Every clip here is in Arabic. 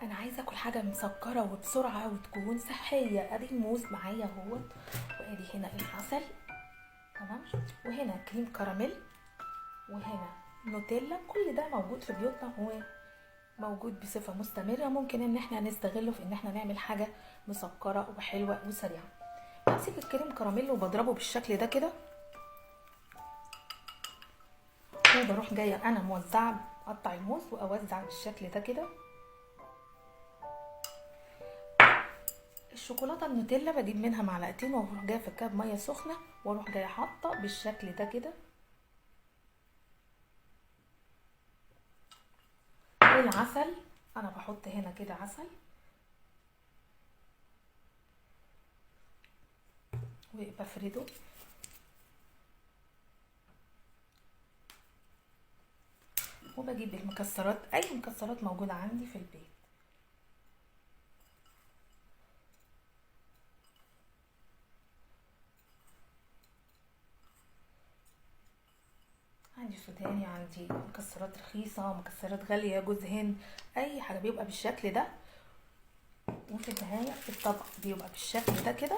انا عايزه اكل حاجه مسكره وبسرعه وتكون صحيه. ادي الموز معايا اهوت، وادي هنا العسل. تمام. وهنا كريم كراميل، وهنا نوتيلا. كل ده موجود في بيوتنا، هو موجود بصفه مستمره. ممكن ان احنا نستغله في ان احنا نعمل حاجه مسكره وحلوه وسريعه. بمسك الكريم كراميل وبضربه بالشكل ده كده، وبروح جايه انا موزعه، اقطع الموز واوزع بالشكل ده كده. الشوكولاته النوتيلا بجيب منها معلقتين، واروح جايه فكها بميه سخنه، واروح جايه حاطه بالشكل ده كده. والعسل انا بحط هنا كده عسل، وبفرده. وبجيب المكسرات، اي مكسرات موجوده عندي في البيت. عندي سوداني، عندي مكسرات رخيصه، مكسرات غاليه، جوز هند، اي حاجه بيبقى بالشكل ده. وفي النهايه الطبق بيبقى بالشكل ده كده.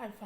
الف